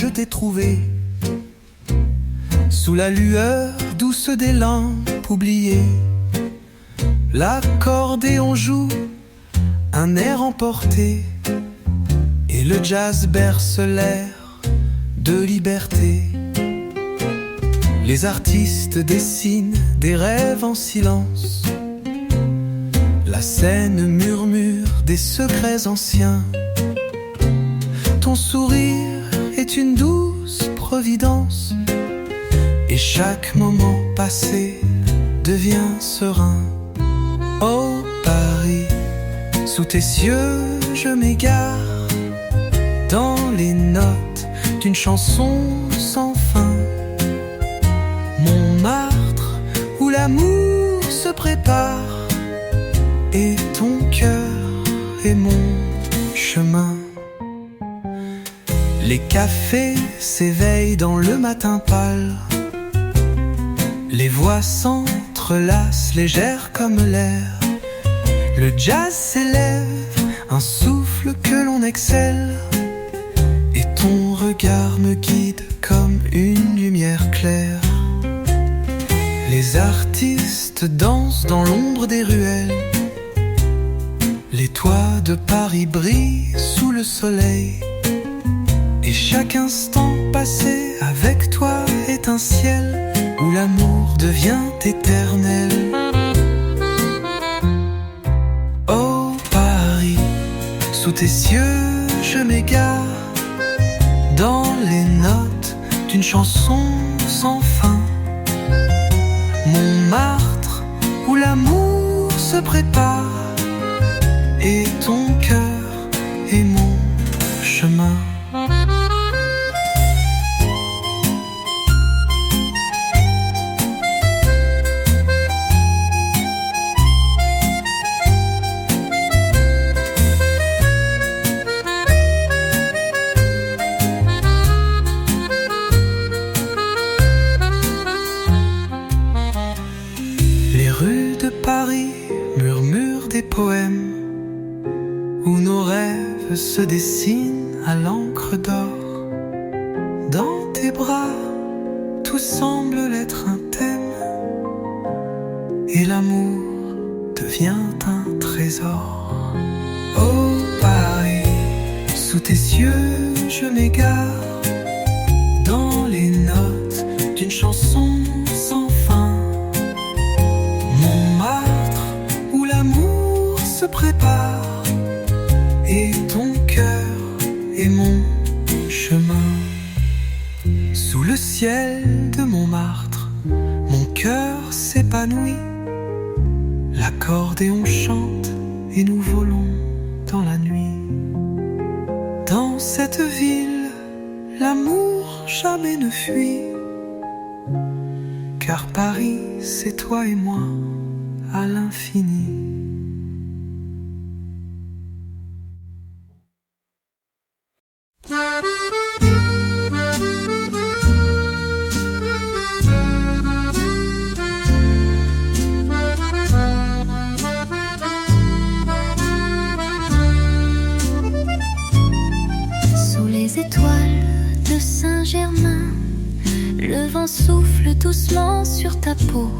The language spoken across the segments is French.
je t'ai trouvé. Sous la lueur douce des lampes oubliées, l'accordéon joue un air emporté, et le jazz berce l'air de liberté. Les artistes dessinent des rêves en silence, la scène murmure des secrets anciens. Ton sourire est une douce providence, et chaque moment passé devient serein. Oh Paris, sous tes cieux je m'égare, dans les notes d'une chanson sans fin. Montmartre, où l'amour se prépare, et ton cœur est mon chemin. Les cafés s'éveillent dans le matin pâle, les voix s'entrelacent légères comme l'air. Le jazz s'élève, un souffle que l'on excelle, et ton regard me guide comme une lumière claire. Les artistes dansent dans l'ombre des ruelles, les toits de Paris brillent sous le soleil, et chaque instant passé avec toi est un ciel où l'amour devient éternel. Oh Paris, sous tes cieux je m'égare, dans les notes d'une chanson sans fin. Montmartre, où l'amour se prépare, et ton cœur est mon chemin. Les rues de Paris murmurent des poèmes, où nos rêves se dessinent à l'encre d'or. Dans tes bras, tout semble être un thème, et l'amour devient un trésor. Oh Paris, sous tes cieux je m'égare, dans les notes d'une chanson sans fin. Montmartre, où l'amour se prépare, et ton cœur est mon chemin. Sous le ciel de Montmartre, mon cœur s'épanouit, l'accordéon chante et nous volons dans la nuit. Dans cette ville, l'amour jamais ne fuit, car Paris c'est toi et moi à l'infini. Sous les étoiles de Saint-Germain, le vent souffle doucement sur ta peau.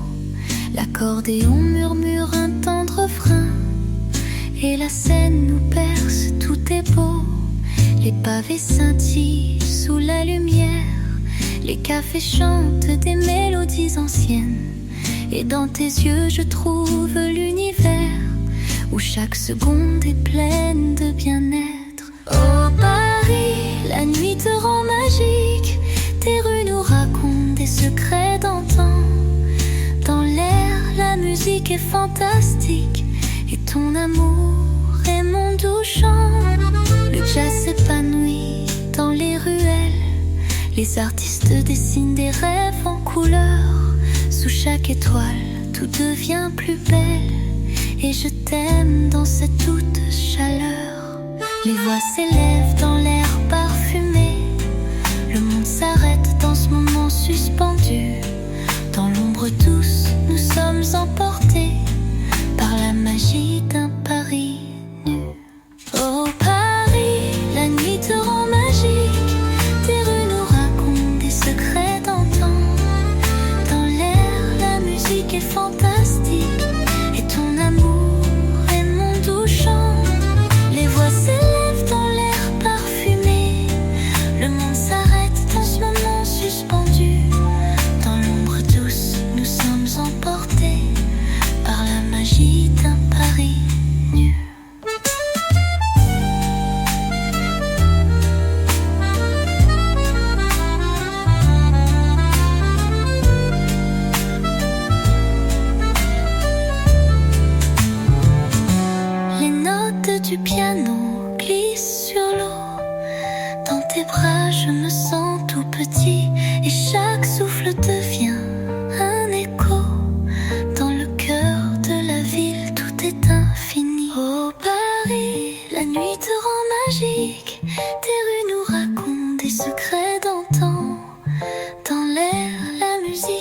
L'accordéon murmure un tendre refrain, et la Seine nous perce, tout est beau. Les pavés scintillent sous la lumière, les cafés chantent des mélodies anciennes, et dans tes yeux je trouve l'univers, où chaque seconde est pleine de bien-être. Oh Paris, la nuit te rend magique, tes rues nous racontent des secrets d'antan. Dans l'air, la musique est fantastique, et ton amour est mon doux chant. Le jazz s'épanouit dans les ruelles, les artistes dessinent des rêves en couleur. Sous chaque étoile, tout devient plus belle, et je t'aime dans cette toute chaleur. Les voix s'élèvent dans l'air parfumé, le monde s'arrête dans ce moment suspendu. Dans l'ombre douce, nous sommes emportés par la magie d'un Paris nu. Oh Paris, la nuit te rend magique, tes rues nous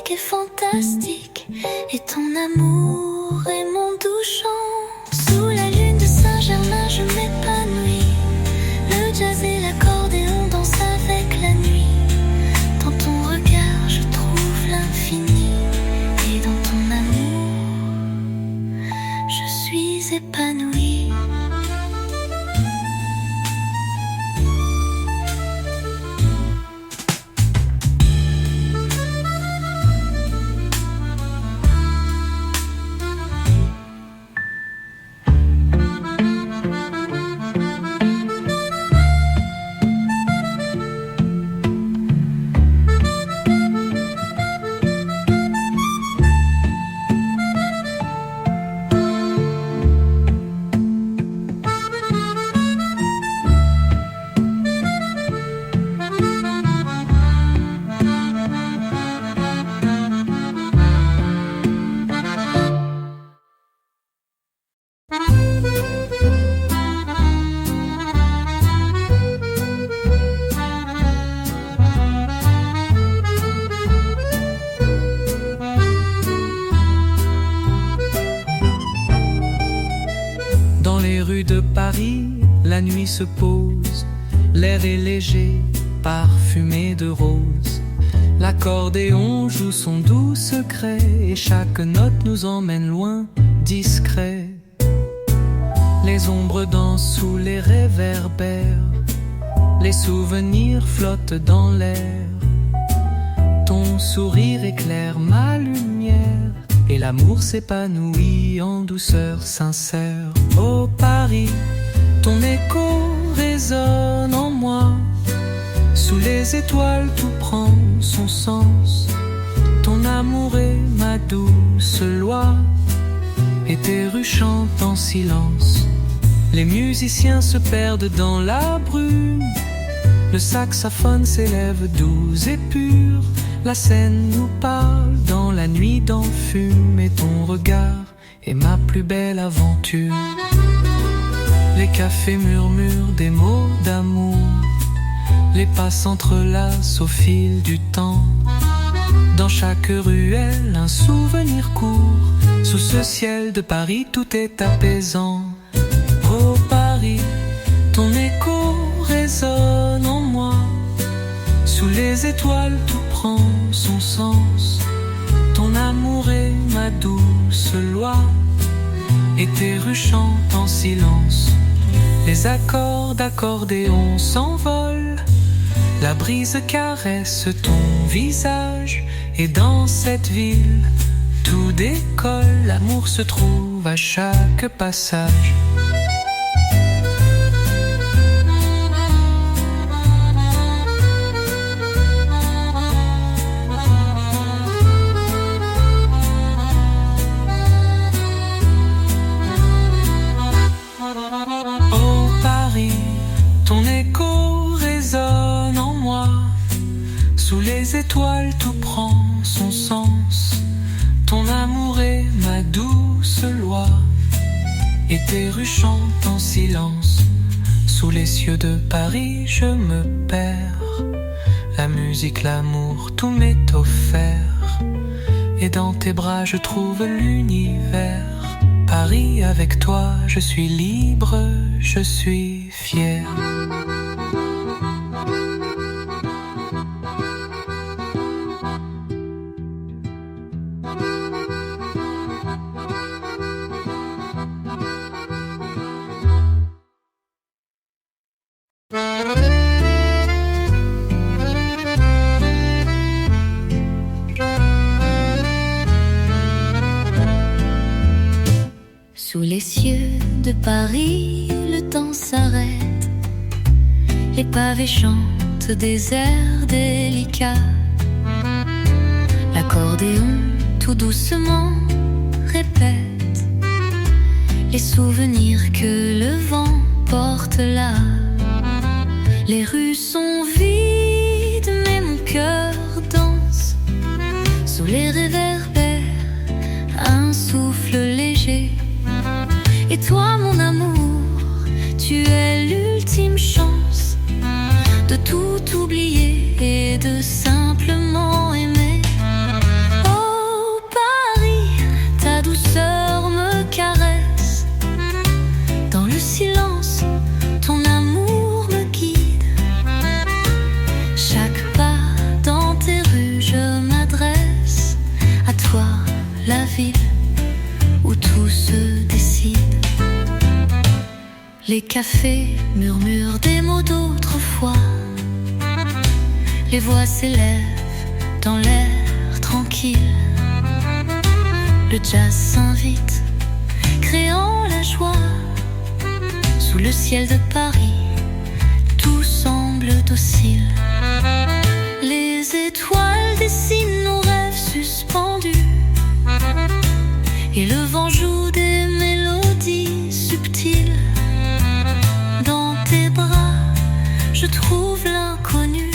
magique et fantastique, et ton amour est mon doux chant. Sous la lune de Saint-Germain, je m'épanouis. Le jazz et l'accordéon dansent avec la nuit. Dans ton regard, je trouve l'infini, et dans ton amour, je suis épanouie. Dans les rues de Paris, la nuit se pose. L'air est léger, parfumé de roses. L'accordéon joue son doux secret, et chaque note nous emmène loin, discret. Les ombres dansent sous les réverbères, les souvenirs flottent dans l'air. Ton sourire éclaire ma lumière, et l'amour s'épanouit en douceur sincère. Ô Paris, ton écho résonne en moi. Sous les étoiles tout prend son sens. Ton amour est ma douce loi, et tes rues chantent en silence. Les musiciens se perdent dans la brume. Le saxophone s'élève doux et pur. La scène nous parle dans la nuit d'enfume, et ton regard est ma plus belle aventure. Les cafés murmurent des mots d'amour, les pas s'entrelacent au fil du temps. Dans chaque ruelle un souvenir court. Sous ce ciel de Paris tout est apaisant. Ô Paris, ton écho résonne en moi. Sous les étoiles tout prend son sens. Ton amour est ma douce loi, et tes rues chantent en silence. Les accords d'accordéon s'envolent, la brise caresse ton visage. Et dans cette ville, tout décolle, l'amour se trouve à chaque passage. Ô Paris, ton écho résonne en moi. Sous les étoiles tout prend son sens. Ton amour est ma douce loi, et tes rues chantent en silence. Sous les cieux de Paris je me perds. La musique, l'amour, tout m'est offert, et dans tes bras je trouve l'univers. Paris, avec toi je suis libre, je suis fier. Sous les cieux de Paris, le temps s'arrête. Les pavés chantent des airs délicats. L'accordéon tout doucement répète les souvenirs que le vent porte là. Les rues sont vides mais mon cœur danse. Sous les réverbères, un souffle léger. Et toi mon amour, tu es l'ultime chance de tout oublier et de simplement aimer. café murmurent des mots d'autrefois. Les voix s'élèvent dans l'air tranquille. Le jazz s'invite, créant la joie. Sous le ciel de Paris, tout semble docile. Les étoiles dessinent nos rêves suspendus. Et le vent joue des mélodies subtiles. Dans tes bras, je trouve l'inconnu.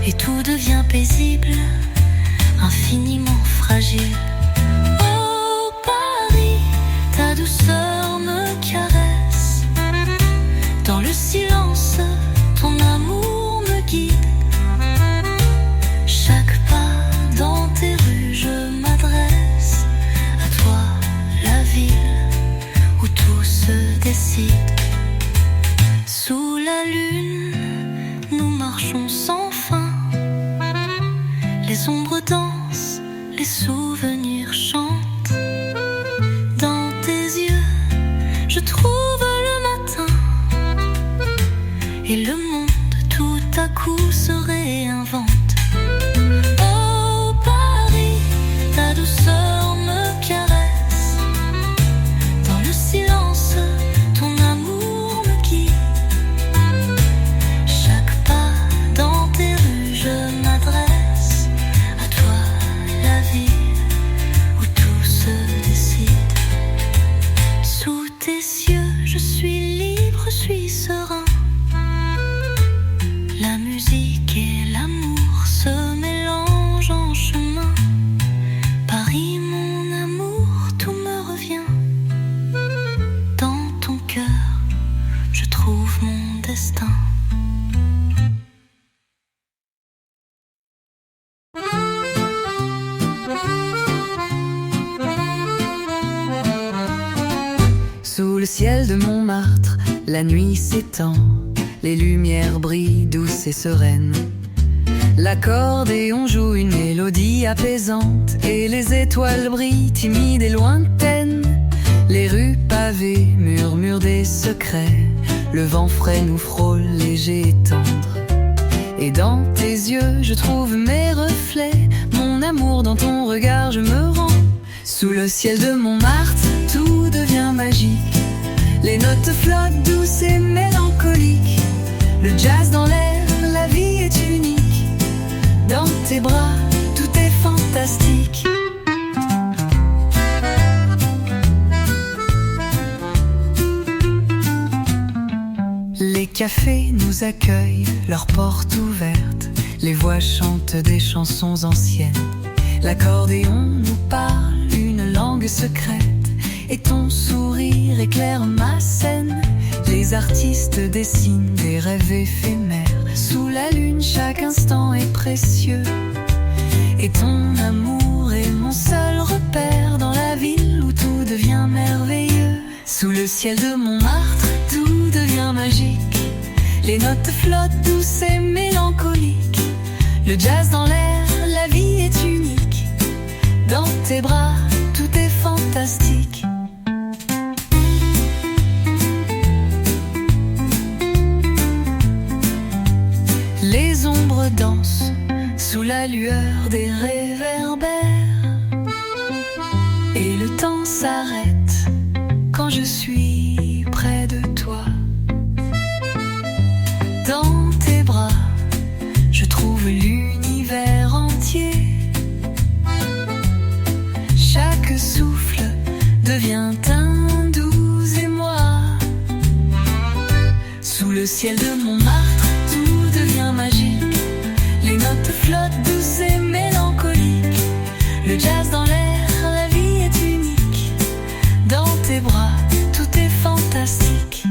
Et tout devient paisible, infiniment fragile. Oh Paris, ta douceur me caresse. Dans le silence, ton amour me guide. Chaque pas dans tes rues, je m'adresse à toi, la ville où tout se décide. Sous la lune, nous marchons sans fin. Les ombres dansent, les souvenirs chantent. Dans tes yeux, je trouve le matin. Et le monde tout à coup se réinvente. Oh Paris, ta douceur me caresse. Dans le silence, ton amour me guide. Chaque pas dans tes rues, je m'adresse à toi, la ville où tout se décide. Sous tes cieux, je suis libre, je suis serein. La musique et l'amour se mélangent en chemin. Paris, mon amour, tout me revient. Dans ton cœur, je trouve mon destin. Sous le ciel de Montmartre, la nuit s'étend. Les lumières brillent douces et sereines. L'accordéon joue une mélodie apaisante. Et les étoiles brillent timides et lointaines. Les rues pavées murmurent des secrets. Le vent frais nous frôle, léger et tendre. Et dans tes yeux, je trouve mes reflets. Mon amour dans ton regard, je me rends. Sous le ciel de Montmartre, tout devient magique. Les notes flottent douces et mélancoliques. Le jazz dans l'air, la vie est unique. Dans tes bras, tout est fantastique. Les cafés nous accueillent, leurs portes ouvertes. Les voix chantent des chansons anciennes. L'accordéon nous parle une langue secrète. Et ton sourire éclaire ma scène. Les artistes dessinent des rêves éphémères. Sous la lune, chaque instant est précieux. Et ton amour est mon seul repère. Dans la ville où tout devient merveilleux. Sous le ciel de Montmartre, tout devient magique. Les notes flottent douces et mélancoliques. Le jazz dans l'air, la vie est unique. Dans tes bras, tout est fantastique. Les ombres dansent sous la lueur des réverbères. Et le temps s'arrête quand je suis près de toi. Dans tes bras, je trouve l'univers entier. Chaque souffle devient un doux émoi. Sous le ciel de Montmartre, tout devient magique. Les notes flottent douces et mélancoliques. Le jazz dans l'air, la vie est unique. Dans tes bras, tout est fantastique.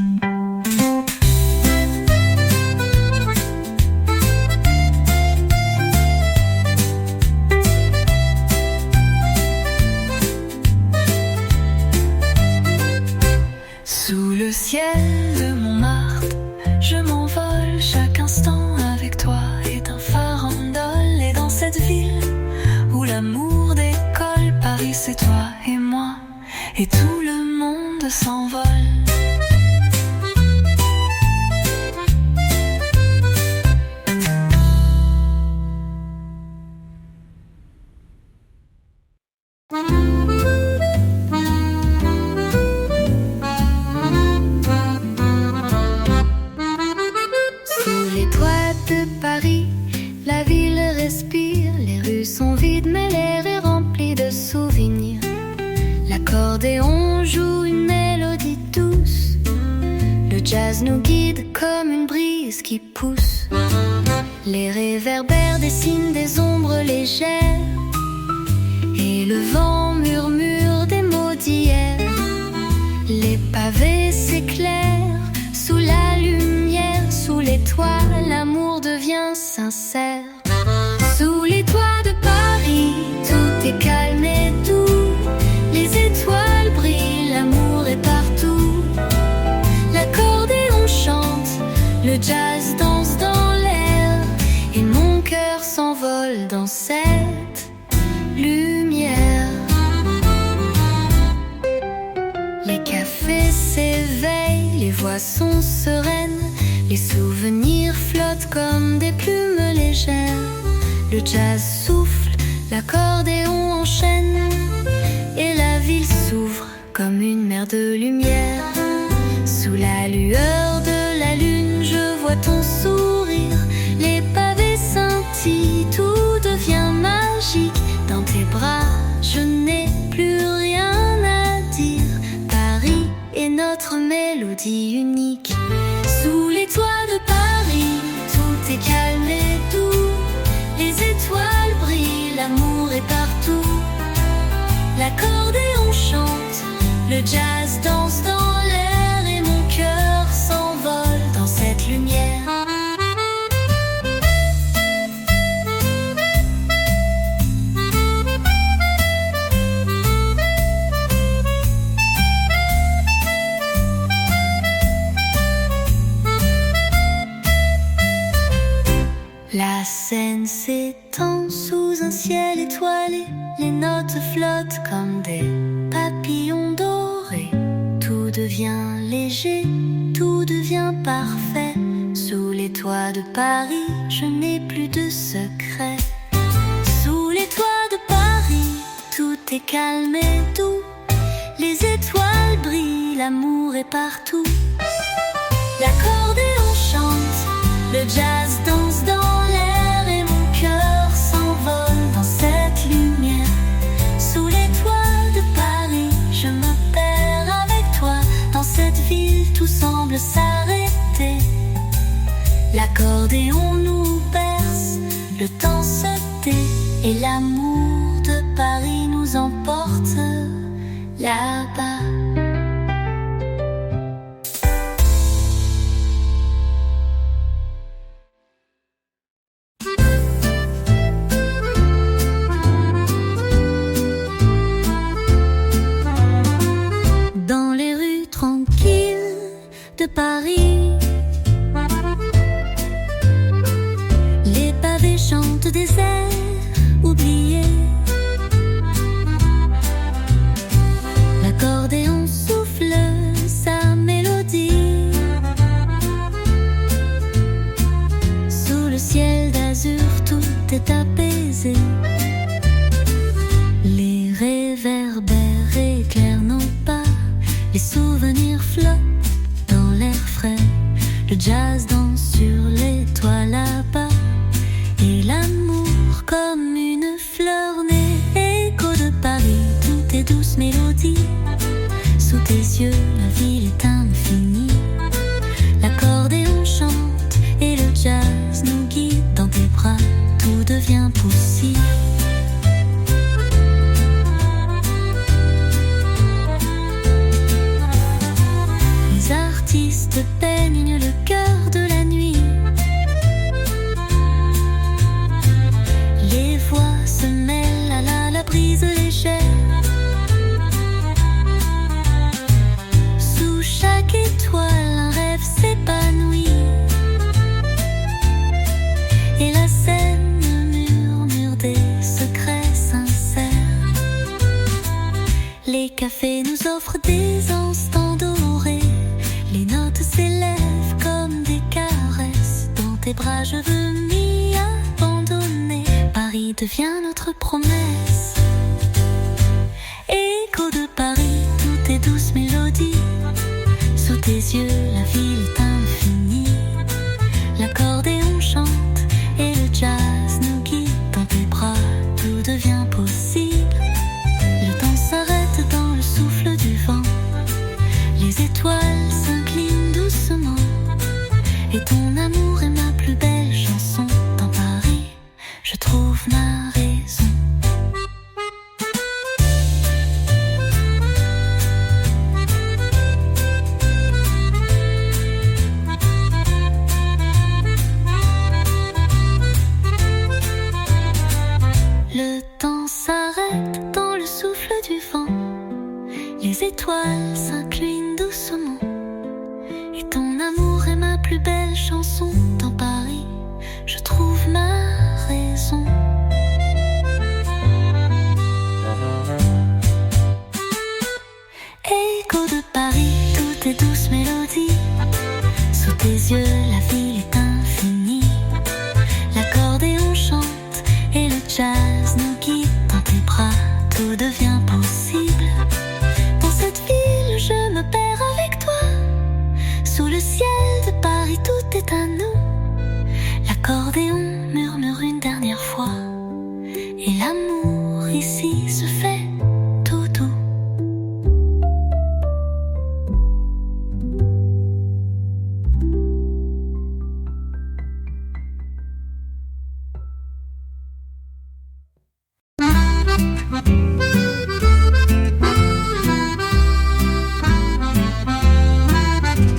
Sous le ciel de Montmartre, je m'envole chaque instant avec toi. Est un farandole et dans cette ville où l'amour décolle, Paris c'est toi et moi et tout le monde s'envole. L'accordéon joue une mélodie douce. Le jazz nous guide comme une brise qui pousse. Les réverbères dessinent des ombres légères et le vent murmure des mots d'hier. Les pavés s'éclairent sous la lumière, sous les toits, l'amour devient sincère. Sous les toits de Paris, tout est calme et doux. Les étoiles brillent, l'amour est partout. L'accordéon chante, le jazz danse dans l'air, et mon cœur s'envole dans cette lumière. Les cafés s'éveillent, les voix sont sereines, les souvenirs flottent comme des plumes légères. Le jazz souffle, l'accordéon enchaîne, et la ville s'ouvre comme une mer de lumière. Sous la lueur de la lune, je vois ton sourire. Les pavés scintillent, tout devient magique. Dans tes bras, je n'ai plus rien à dire. Paris est notre mélodie unique. Sous les toits de Paris, tout est calme et doux. Les étoiles brillent, l'amour est partout. L'accordéon chante, le jazz danse dans l'air, et mon cœur s'envole dans cette lumière. La scène s'étend sous un ciel étoilé. Les notes flottent comme des papillons dorés. Tout devient léger, tout devient parfait. Sous les toits de Paris, je n'ai plus de secret. Sous les toits de Paris, tout est calme et doux. Les étoiles brillent, l'amour est partout. L'accordéon chante, le jazz danse dans l'air, et mon cœur s'envole dans cette lumière. Sous les toits de Paris, je me perds avec toi. Dans cette ville, tout semble s'arrêter. L'accordéon nous berce, le temps se tait, et l'amour de Paris nous emporte là-bas. De Paris, les pavés chantent des airs oubliés. L'accordéon souffle sa mélodie. Sous le ciel d'azur, tout est apaisé. Les réverbères éclairent nos pas, les souvenirs flottent. Le jazz danse sur les toits là-bas, et l'amour comme une fleur née. Écho de Paris, tout est douce mélodie. Sous tes yeux, la ville est infinie. L'accordéon chante et le jazz nous guide. Dans tes bras, tout devient possible. Les artistes peignent le cœur de la nuit. Les voix se mêlent à la brise légère. Sous chaque étoile, un rêve s'épanouit, et la scène murmure des secrets sincères. Les cafés nous offrent des instants dorés. Les notes s'élèvent comme des caresses. Dans tes bras, je veux m'y abandonner. Paris devient notre promesse. Écho de Paris, tout est douce mélodie. Sous tes yeux, la ville est infinie. L'accordéon chante et le jazz nous guide. Dans tes bras, tout devient possible. Le temps s'arrête dans le souffle ma raison. Le temps s'arrête dans le souffle du vent. Les étoiles s'inclinent doucement. Et ton amour est ma plus belle chanson. Dans Paris, je trouve ma raison. Écho de Paris, tout est douce mélodie. Sous tes yeux, la ville est infinie. L'accordéon chante et le jazz nous guide. Dans tes bras, tout devient possible. Dans cette ville, je me perds avec toi. Sous le ciel de Paris, tout est à nous. L'accordéon murmure une dernière fois. Et l'amour ici se fait tout doux.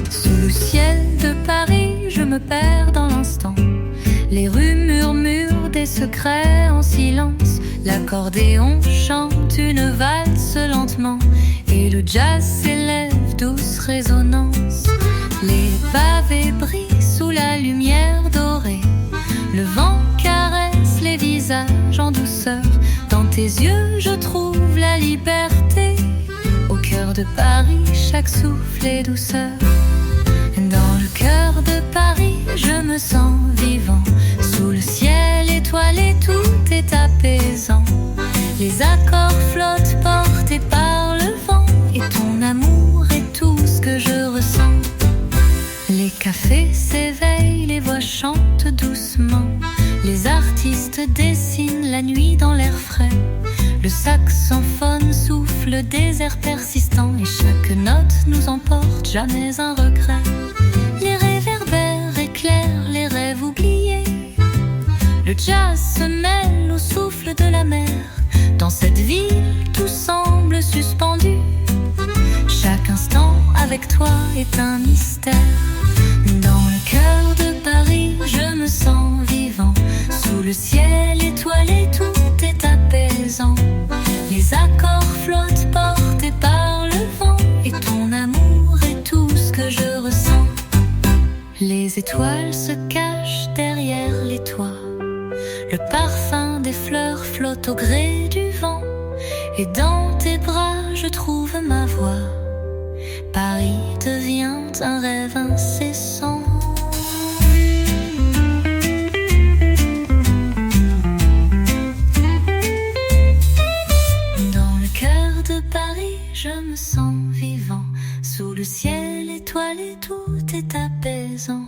Sous le ciel de Paris, je me perds dans l'instant. Les rues murmurent des secrets en silence. L'accordéon chante une valse lentement. Et le jazz s'élève, douce résonance. Les pavés brillent sous la lumière dorée. Le vent caresse les visages en douceur. Dans tes yeux, je trouve la liberté. Au cœur de Paris, chaque souffle est douceur. Dans le cœur de Paris, je me sens vivant. Sous le ciel étoilé, tout est apaisant. Les accords flottent portés par le vent. Et ton amour est tout ce que je ressens. Les cafés s'éveillent, les voix chantent doucement. Les artistes dessinent la nuit dans l'air frais. Le saxophone souffle des airs persistants. Et chaque note nous emporte, jamais un regret. Les réverbères éclairent les rêves oubliés. Le jazz se mêle au souffle de la mer. Dans cette ville, tout semble suspendu. Chaque instant avec toi est un mystère. Dans le cœur de Paris, je me sens vivant. Sous le ciel étoilé, tout est apaisant. Les accords flottent portés par le vent. Et ton amour est tout ce que je ressens. Les étoiles se cachent derrière les toits. Le parfum des fleurs flotte au gré du vent. Et dans tes bras, je trouve ma voix. Paris devient un rêve incessant. Dans le cœur de Paris, je me sens vivant. Sous le ciel étoilé, tout est apaisant.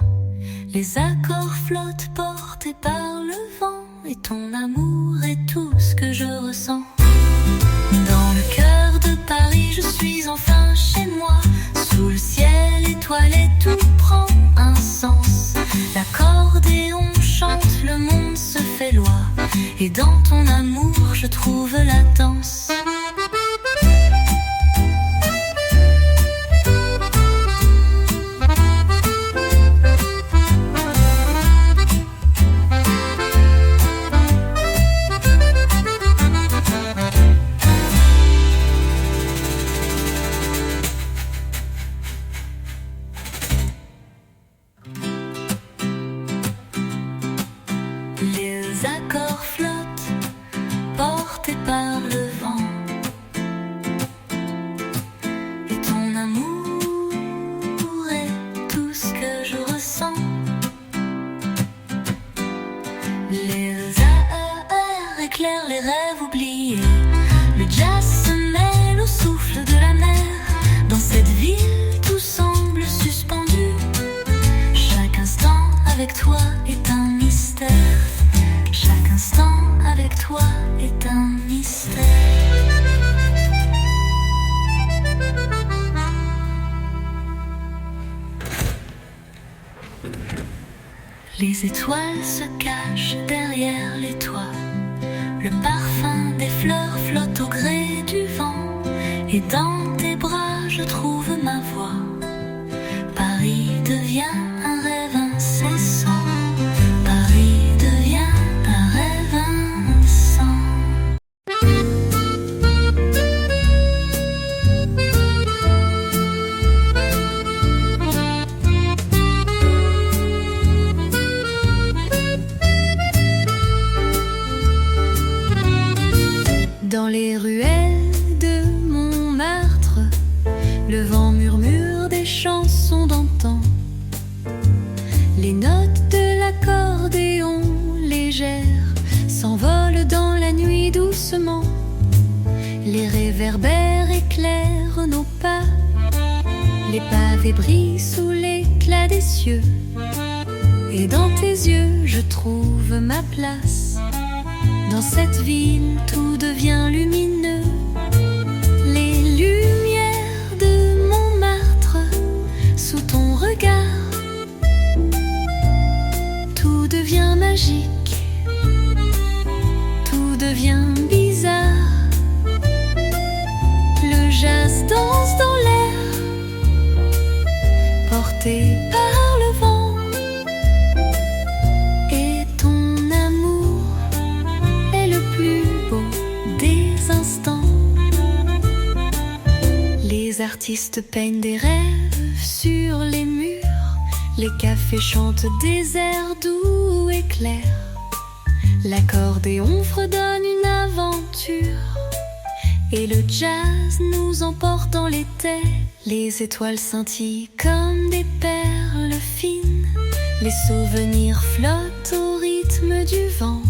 Les accords flottent portés par le vent. Et ton amour est tout ce que je ressens. Dans le cœur de Paris, je suis enfin chez moi. Sous le ciel étoilé, tout prend un sens. L'accordéon chante, le monde se fait loi. Et dans ton amour, je trouve la danse. Les accords flottent, portés par le vent. Et ton amour est tout ce que je ressens. Les airs éclairent les rêves oubliés. Le jazz se mêle au souffle de la mer. Dans cette ville, tout semble suspendu. Chaque instant avec toi est un mystère. Chaque instant avec toi est un mystère. Les étoiles se cachent derrière les toits. Le parfum des fleurs flotte au gré du vent, et dans tes bras je trouve ma voix. Paris devient un rêve incessant. Paris devient un rêve incessant. Dans les ruelles de Montmartre, le vent murmure des chansons d'antan. Les notes de l'accordéon légères s'envolent dans la nuit doucement. Les réverbères éclairent nos pas. Les pavés brillent sous l'éclat des cieux. Et dans tes yeux, je trouve ma place. Dans cette ville, tout devient lumineux. Les lumières de Montmartre, sous ton regard, tout devient magique, tout devient bizarre. Le jazz danse dans l'air, porté par le vent. Les artistes peignent des rêves sur les murs. Les cafés chantent des airs doux et clairs. L'accordéon fredonne une aventure. Et le jazz nous emporte dans l'été. Les étoiles scintillent comme des perles fines. Les souvenirs flottent au rythme du vent.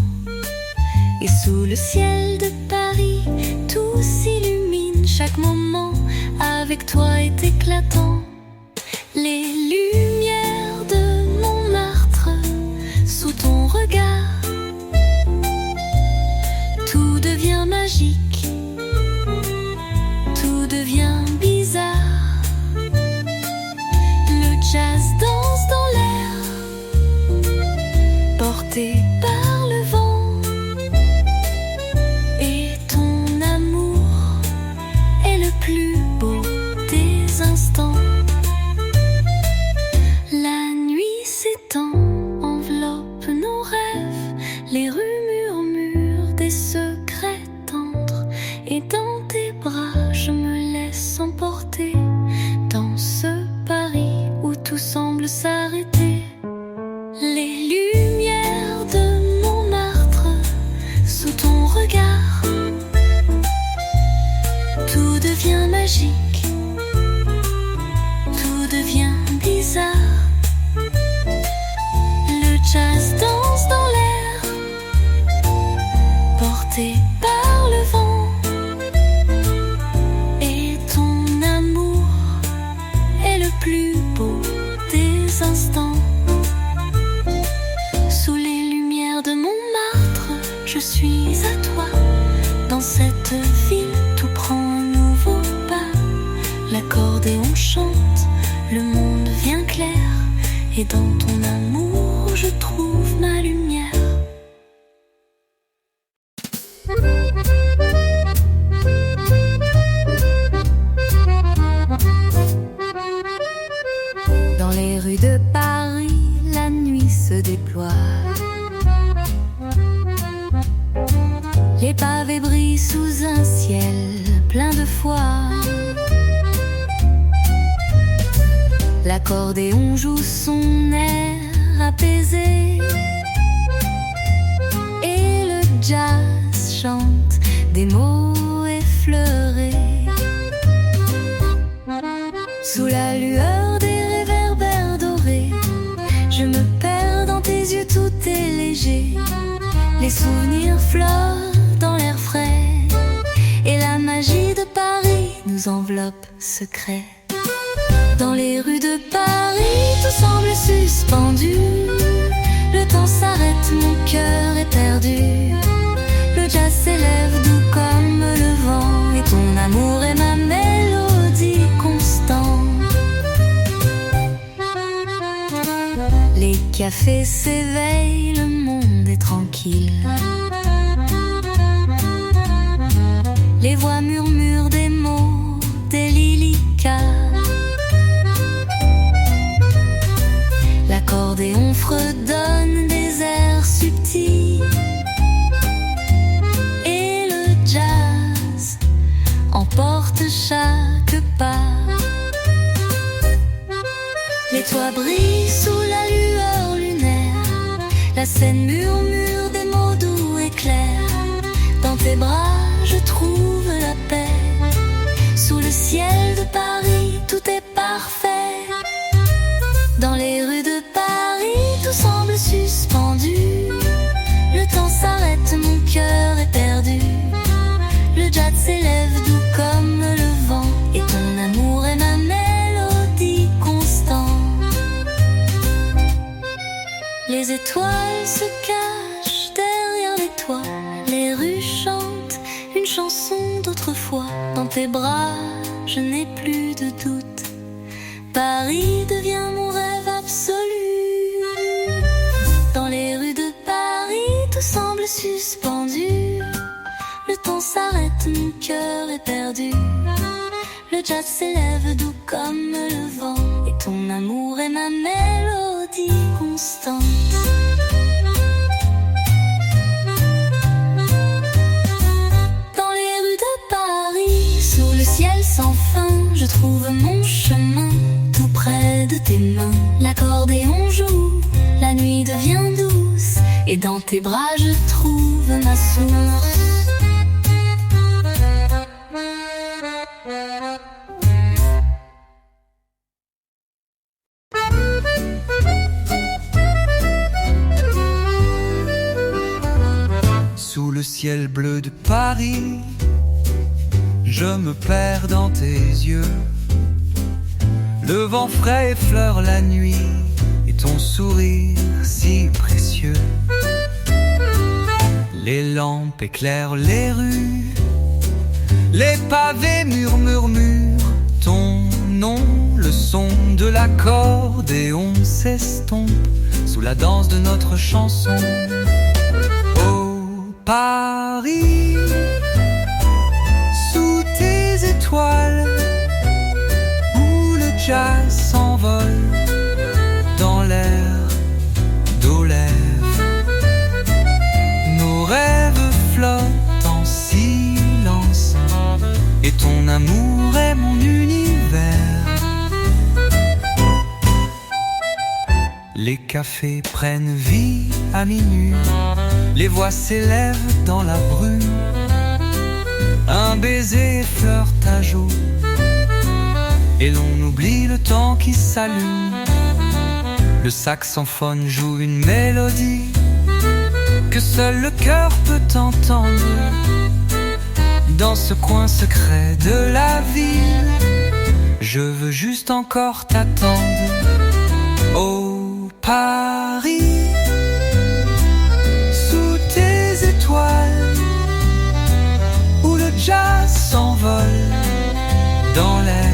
Et sous le ciel de Paris, tout s'illumine. Chaque moment avec toi est éclatant. Les lumières de Montmartre, sous ton regard, tout devient magique, tout devient bizarre. Le jazz danse dans l'air, porté par le vent. Et ton amour est le plus beau des instants. La nuit s'étend, enveloppe nos rêves. Les rues murmurent des secrets tendres. Et dans tes bras je me laisse emporter dans ce Paris où tout semble s'arrêter. Les lumières de Montmartre, sous ton regard, tout devient magique, tout devient bizarre. Le jazz danse dans l'air, porté par le vent. Et ton amour est le plus beau des instants. Sous les lumières de Montmartre, je suis à toi. Dans cette ville, tout prend un nouveau pas. L'accordéon chante, le monde devient clair. Et dans ton amour, je trouve ma lumière. Dans les rues de Paris, la nuit se déploie. Les pavés brillent sous un ciel plein de foi. L'accordéon joue son air apaisé. Et le jazz chante des mots effleurés. Sous la lueur des réverbères dorés, je me perds dans tes yeux, tout est léger. Les souvenirs flottent dans l'air frais. Et la magie de Paris nous enveloppe secret. Dans les rues de Paris, tout semble suspendu. Le temps s'arrête, mon cœur est perdu. Le jazz s'élève doux comme le vent. Et ton amour est ma mélodie constante. Les cafés s'éveillent, le monde est tranquille. Les voix murmurent des mots délicats. L'accordéon fredonne des airs subtils. Et le jazz emporte chaque pas. Les toits brillent sous la lueur lunaire. La scène murmure des mots doux et clairs. Dans tes bras je trouve la paix. Sous le ciel de Paris tout est parfait. Dans les rues de Paris tout semble suspendu. Le temps s'arrête, mon cœur est perdu. Le jazz s'élève doux comme le vent. Et ton amour est ma mélodie constante. Les étoiles se cachent derrière les toits. Les rues chantent une chanson d'autrefois. Dans tes bras, je n'ai plus de doute. Paris devient mon rêve absolu. Dans les rues de Paris, tout semble suspendu. Le temps s'arrête, mon cœur est perdu. Le jazz s'élève doux comme le vent. Et ton amour est ma mélodie constante. Sans fin, je trouve mon chemin tout près de tes mains. L'accordéon joue, la nuit devient douce. Et dans tes bras je trouve ma source. Sous le ciel bleu de Paris, je me perds dans tes yeux. Le vent frais effleure la nuit et ton sourire si précieux. Les lampes éclairent les rues, les pavés murmurent ton nom. Le son de l'accordéon s'estompe sous la danse de notre chanson. Oh Paris, étoiles, où le jazz s'envole dans l'air d'Olève. Nos rêves flottent en silence et ton amour est mon univers. Les cafés prennent vie à minuit, les voix s'élèvent dans la brume. Un baiser effleure ta joue et l'on oublie le temps qui s'allume. Le saxophone joue une mélodie que seul le cœur peut entendre. Dans ce coin secret de la ville, je veux juste encore t'attendre. Oh Paris, sous tes étoiles, où le jazz s'envole dans l'air,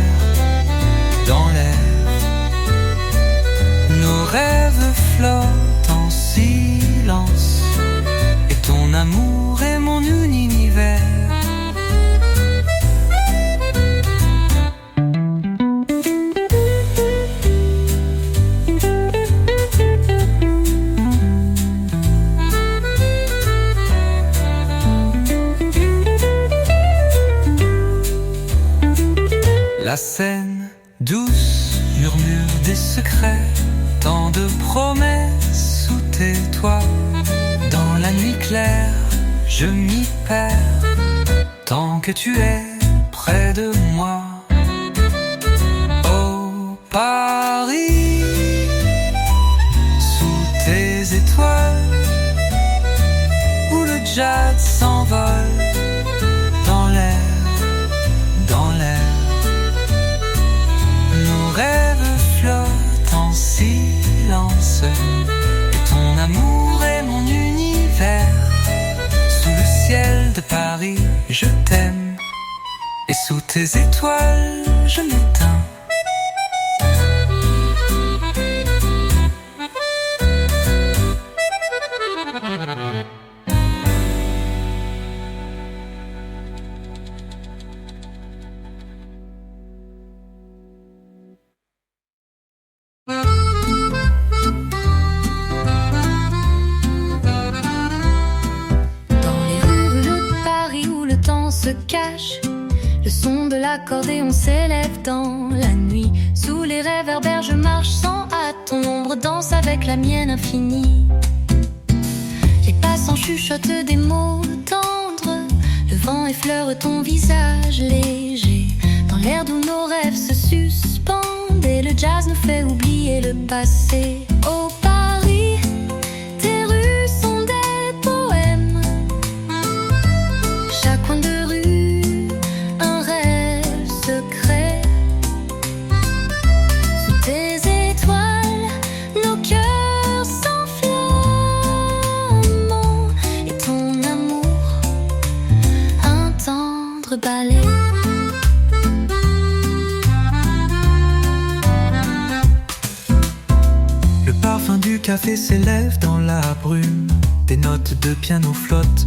dans l'air. Nos rêves flottent en silence et ton amour est mon univers. La scène douce murmure des secrets, tant de promesses sous tes toits. Dans la nuit claire, je m'y perds, tant que tu es près de moi. Oh Paris, sous tes étoiles, où le jazz s'envole dans l'air, dans l'air. Nos rêves flottent en silence et ton amour est mon univers. Sous le ciel de Paris, je t'aime et sous tes étoiles, je m'éteins. se cache. Le son de l'accordéon s'élève dans la nuit. Sous les réverbères je marche sans hâte. Ton ombre danse avec la mienne infinie. Les passants chuchotent des mots tendres. Le vent effleure ton visage léger. Dans l'air d'où nos rêves se suspendent. Et le jazz nous fait oublier le passé. Oh Paris, tes rues sont des poèmes. Chaque coin de rue, un rêve secret. Sous tes étoiles, nos cœurs s'enflamment. Et ton amour, un tendre ballet. Le parfum du café s'élève dans la brume. Des notes de piano flottent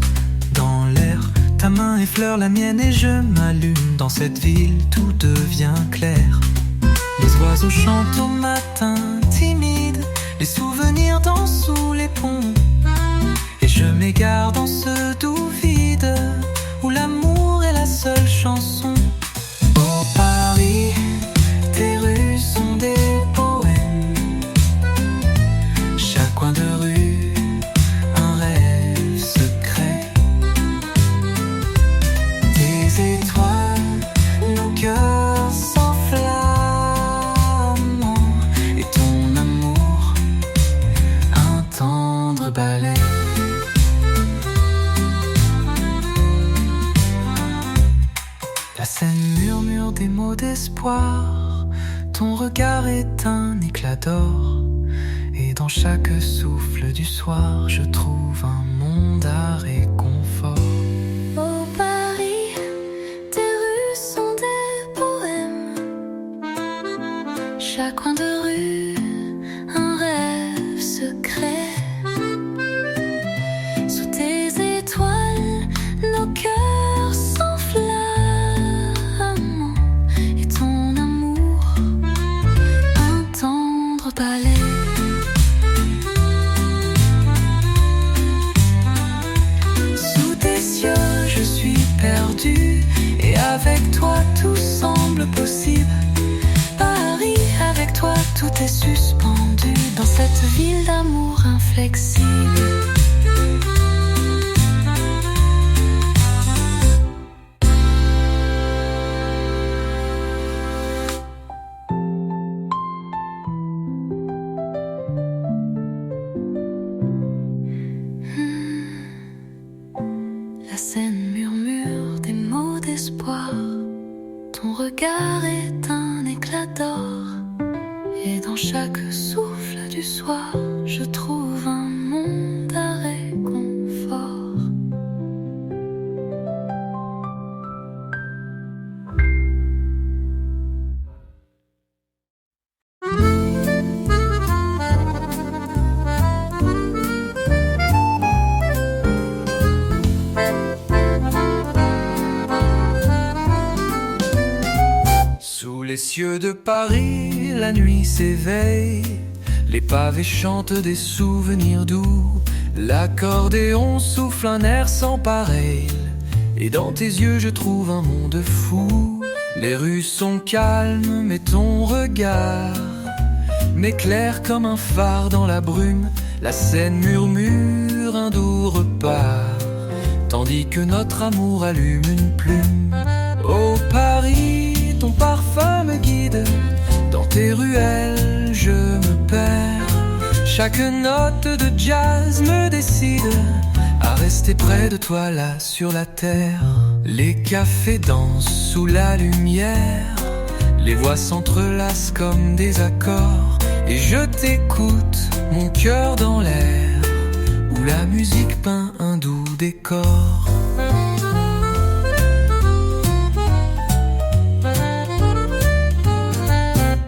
dans l'air. Ta main effleure la mienne et je m'allume. Dans cette ville, tout devient clair. Les oiseaux chantent au matin timide. Les souvenirs dansent sous les ponts. Et je m'égare dans ce doux vide où l'amour est la seule chanson. Oh Paris, tes rues sont des poèmes. Chaque coin de rue, un rêve secret. Tes étoiles, nos cœurs s'enflamment. Et ton amour, un tendre ballet. La scène murmure des mots d'espoir. Ton regard est un éclat d'or. Et dans chaque souffle du soir, je trouve un monde à réconfort. Oh Paris, tes rues sont des poèmes. Chaque coin de rue, un rêve secret. Sous tes étoiles, nos cœurs s'enflamment. Et ton amour, un tendre ballet. Sous tes yeux, je suis perdu. Et avec toi, tout semble possible. Paris, avec toi, tout est suspendu. Dans cette ville d'amour inflexible. La scène murmure des mots d'espoir. Ton regard est un éclat d'or. Et dans chaque souffle du soir, je trouve un monde à réconfort. Sous les cieux de Paris, la nuit s'éveille. Les pavés chantent des souvenirs doux. L'accordéon souffle un air sans pareil. Et dans tes yeux je trouve un monde fou. Les rues sont calmes mais ton regard m'éclaire comme un phare dans la brume. La scène murmure un doux repas, tandis que notre amour allume une plume. Oh Paris, ton parfum me guide. Dans tes ruelles je me perds. Chaque note de jazz me décide à rester près de toi là sur la terre. Les cafés dansent sous la lumière. Les voix s'entrelacent comme des accords. Et je t'écoute, mon cœur dans l'air, où la musique peint un doux décor.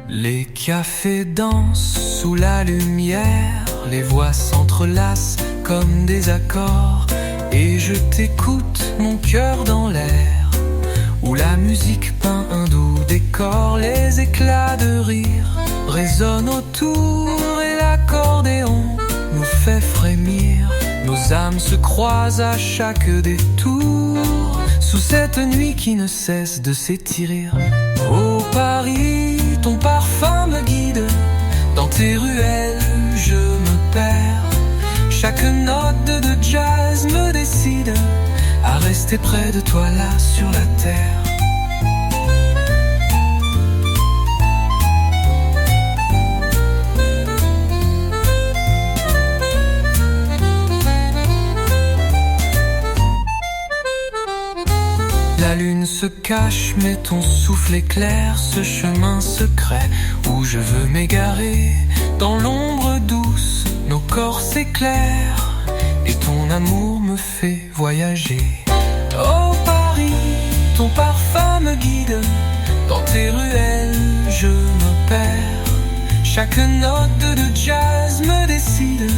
Les cafés dansent sous la lumière. Les voix s'entrelacent comme des accords. Et je t'écoute, mon cœur dans l'air, où la musique peint un doux décor. Les éclats de rire résonnent autour et l'accordéon nous fait frémir. Nos âmes se croisent à chaque détour. Sous cette nuit qui ne cesse de s'étirer. Oh Paris, ton parfum me guide, dans tes ruelles je me perds. Chaque note de jazz me décide à rester près de toi là sur la terre. La lune se cache, mais ton souffle éclaire ce chemin secret où je veux m'égarer. Dans l'ombre douce, nos corps s'éclairent et ton amour me fait voyager. Oh Paris, ton parfum me guide, dans tes ruelles je me perds. Chaque note de jazz me décide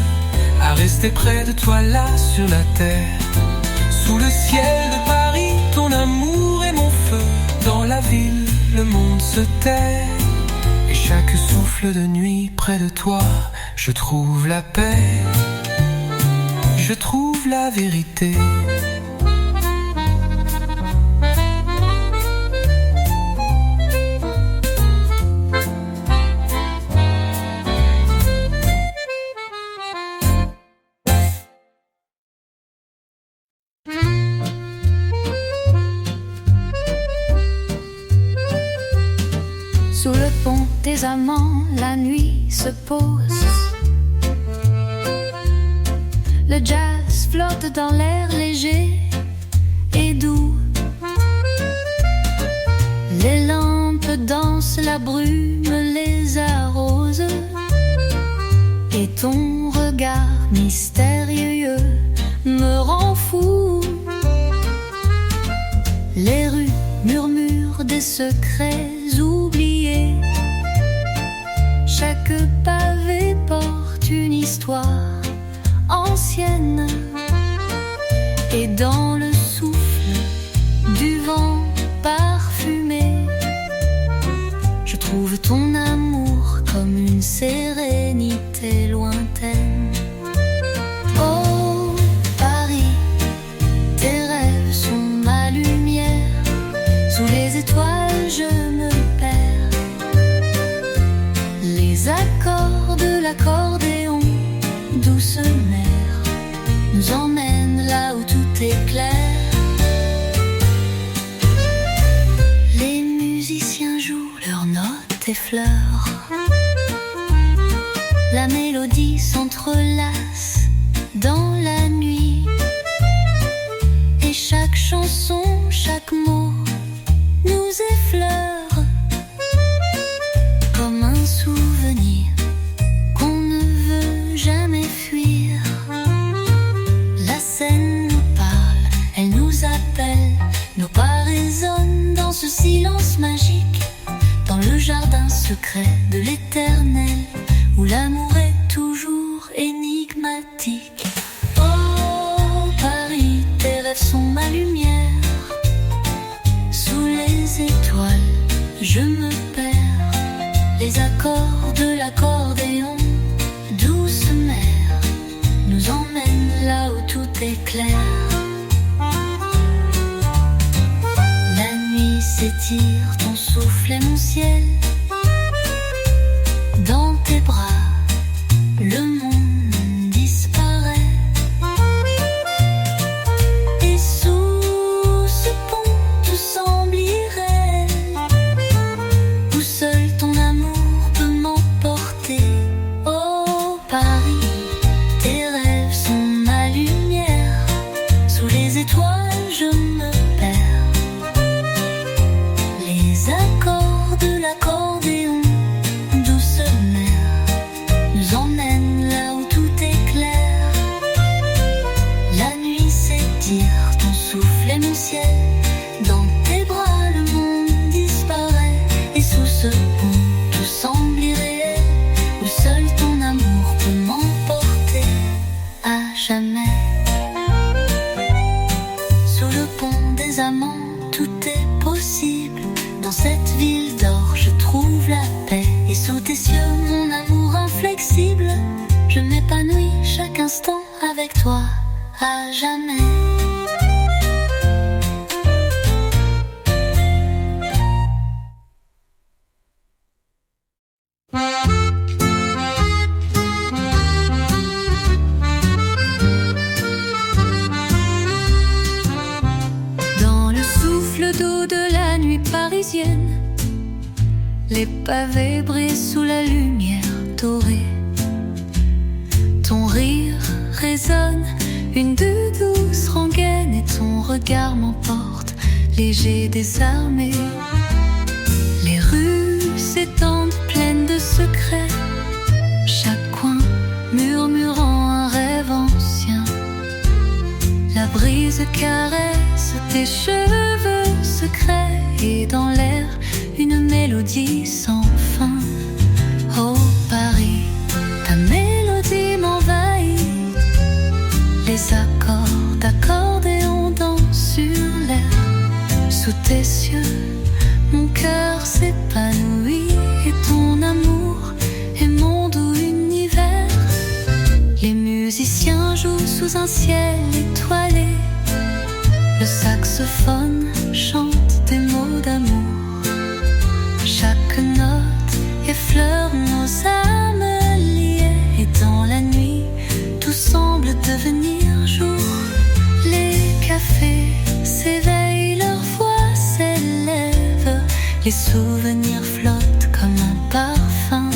à rester près de toi là sur la terre. Sous le ciel de Paris, ton amour est mon feu. Dans la ville, le monde se tait. Et chaque souffle de nuit près de toi, je trouve la paix, je trouve la vérité. Sous le pont des amants, la nuit se pose. Le jazz flotte dans l'air léger et doux. Les lampes dansent, la brume les arrose. Et ton regard mystérieux me rend fou. Les rues murmurent des secrets oubliés. Chaque pavé porte une histoire ancienne. Et dans le souffle du vent parfumé, je trouve ton amour comme une sérénité lointaine. Oh Paris, tes rêves sont ma lumière. Sous les étoiles je me perds. Les accords de l'accordéon, douce mer, nous emmènent là où tout est clair. Les musiciens jouent leurs notes et fleurs. La mélodie s'entrelace dans la nuit. Et chaque chanson, chaque mot nous effleure comme un souvenir qu'on ne veut jamais fuir. La scène nous parle, elle nous appelle, nos pas résonnent dans ce silence magique, dans le jardin secret de l'éternel, où l'amour est toujours énigmatique. Oh Paris, tes rêves sont ma lumière. Sous les étoiles, je me perds. Les accords de l'accordéon, douce mer, nous emmènent là où tout est clair. La nuit s'étire, ton souffle est mon ciel. Dans tes bras, le monde disparaît. Et sous ce pont, tout semble irréel, où seul ton amour peut m'emporter. Oh Paris, tes rêves sont ma lumière. Sous les étoiles, je me perds. Les accords de l'accordéon, douce mer, nous emmènent là où tout est clair. La nuit s'étire, ton souffle est mon ciel. Dans tes bras, le monde disparaît. Et sous ce pont, tout semble irréel, où seul ton amour peut m'emporter à jamais. Sous le pont des amants, tout est possible. Dans cette ville d'or, je trouve la paix. Et sous tes cieux, mon amour inflexible, je m'épanouis chaque instant avec toi, à jamais. le dos de la nuit parisienne. Les pavés brillent sous la lumière dorée. Ton rire résonne, une de douce rengaine, et ton regard m'emporte, léger, désarmé. Les rues s'étendent pleines de secrets, chaque coin murmurant un rêve ancien. La brise caresse tes cheveux secrets, et dans l'air une mélodie sans fin. Oh Paris, ta mélodie m'envahit. Les accords d'accordéon dansent sur l'air. Sous tes cieux, mon cœur s'épanouit, et ton amour est mon doux univers. Les musiciens jouent sous un ciel étoilé. Le saxophone chante des mots d'amour. Chaque note effleure nos âmes liées, et dans la nuit, tout semble devenir jour. Les cafés s'éveillent, leur voix s'élève, les souvenirs flottent comme un parfum.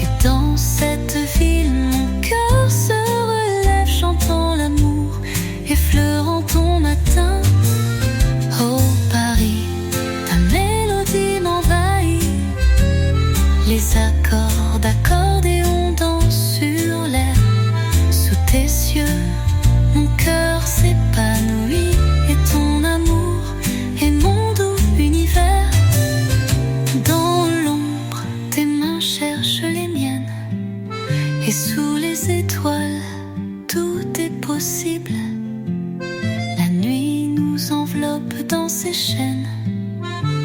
Et dans cette ville, mon cœur se relève, chantant l'amour, effleurant ton matin. Oh Paris, ta mélodie m'envahit. Les accords d'accordéon dansent sur l'air. Sous tes cieux, mon cœur s'épanouit, et ton amour est mon doux univers. Dans l'ombre, tes mains cherchent les miennes, et sous les étoiles, tout est possible. La nuit nous enveloppe dans ses chaînes,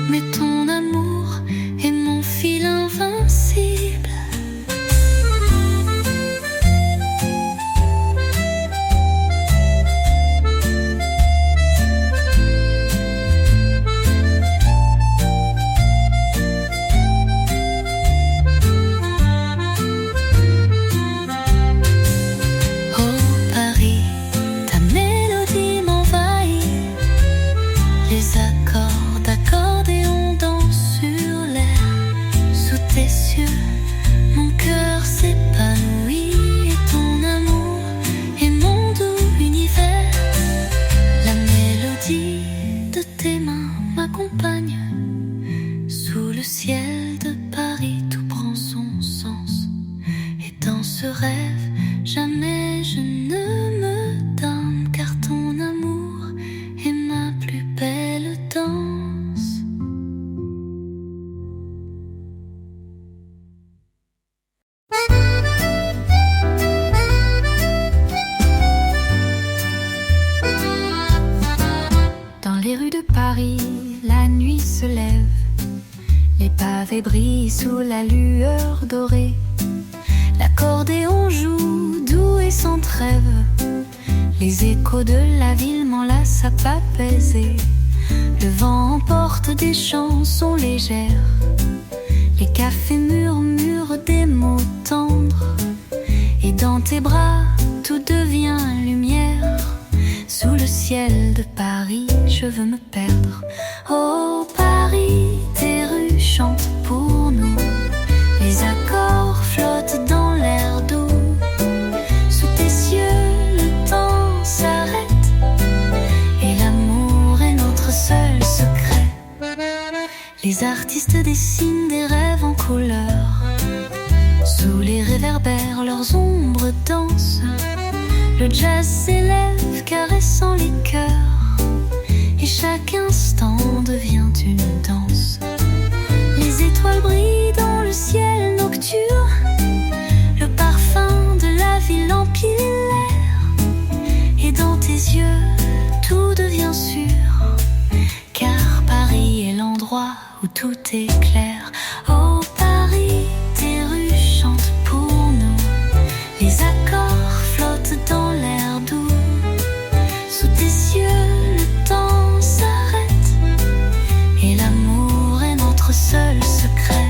mais ton amour est mon fil invincible. Brille sous la lueur dorée. L'accordéon joue doux et sans trêve. Les échos de la ville m'enlacent à pas pesés. Le vent emporte des chansons légères. Les cafés murmurent des mots tendres. Et dans tes bras, tout devient lumière. Sous le ciel de Paris, je veux me perdre. Oh Paris, tes rues chantent pour nous. Les accords flottent dans l'air doux. Sous tes cieux, le temps s'arrête, et l'amour est notre seul secret. Les artistes dessinent des rêves en couleur. Sous les réverbères, leurs ombres dansent. Le jazz s'élève, caressant les cœurs, et chaque instant devient une danse. Les étoiles brillent dans le ciel nocturne. Le parfum de la ville emplit l'air. Et dans tes yeux, tout devient sûr, car Paris est l'endroit où tout est clair. Oh Paris, tes rues chantent pour nous. Les accords flottent dans l'air doux. Sous tes cieux, le temps s'arrête, et l'amour est notre seul secret.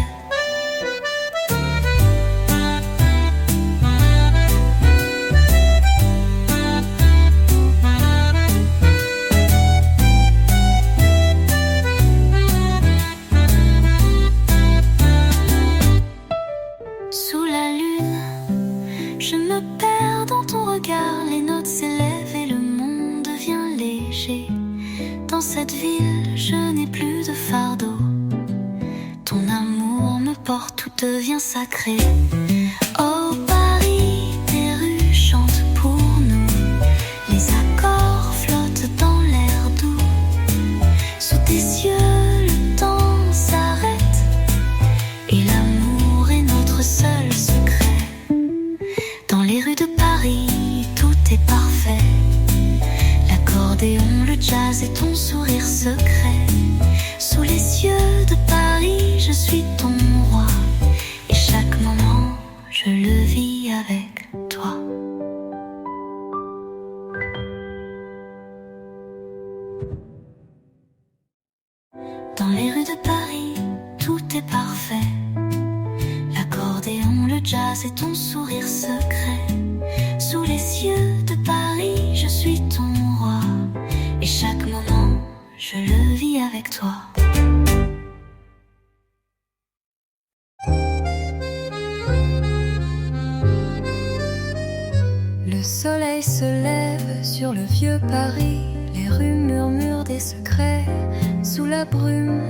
Dans cette ville, je n'ai plus de fardeau. Ton amour me porte, tout devient sacré. Oh Paris, tes rues chantent pour nous. Les accords flottent dans l'air doux. Sous tes yeux, le temps s'arrête. Et l'amour est notre seul secret. Dans les rues de Paris, tout est parfait. L'accordéon, le jazz et ton sourire secret. Sous les yeux de Paris, je suis ton roi. Et chaque moment, je le vis avec toi. Dans les rues de Paris, tout est parfait. L'accordéon, le jazz et ton sourire secret. Sous les yeux de Paris, je suis ton roi. Et chaque moment, je le vis avec toi. Le soleil se lève sur le vieux Paris. Les rues murmurent des secrets sous la brume.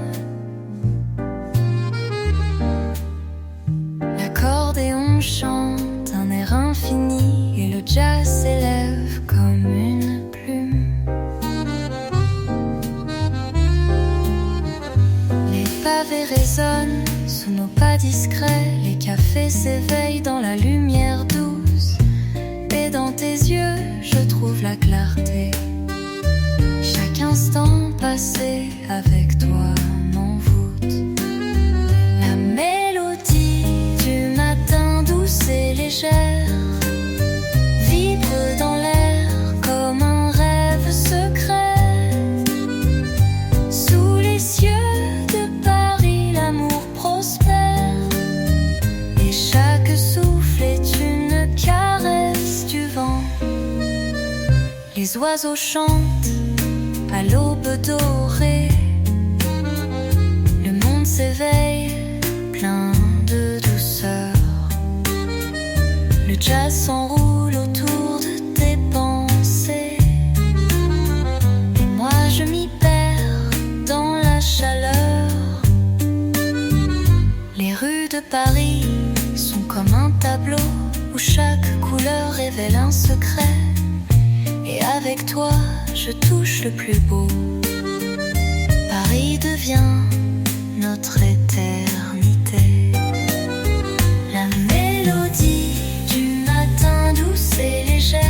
L'accordéon chante un air infini et le jazz s'élève comme une plume. Les pavés résonnent sous nos pas discrets. Les cafés s'éveillent dans la lumière douce. Et dans tes yeux, je trouve la clarté. Chaque instant passé avec toi m'envoûte. La mélodie du matin douce et légère vibre dans l'air comme un rêve secret. Sous les cieux de Paris, l'amour prospère. Et chaque souffle est une caresse du vent. Les oiseaux chantent à l'aube dorée. Le monde s'éveille plein de douceur. Le jazz s'enroule autour de tes pensées. Et moi je m'y perds dans la chaleur. Les rues de Paris sont comme un tableau où chaque couleur révèle un secret. Et avec toi, je touche le plus beau. Paris devient notre éternité. La mélodie du matin douce et légère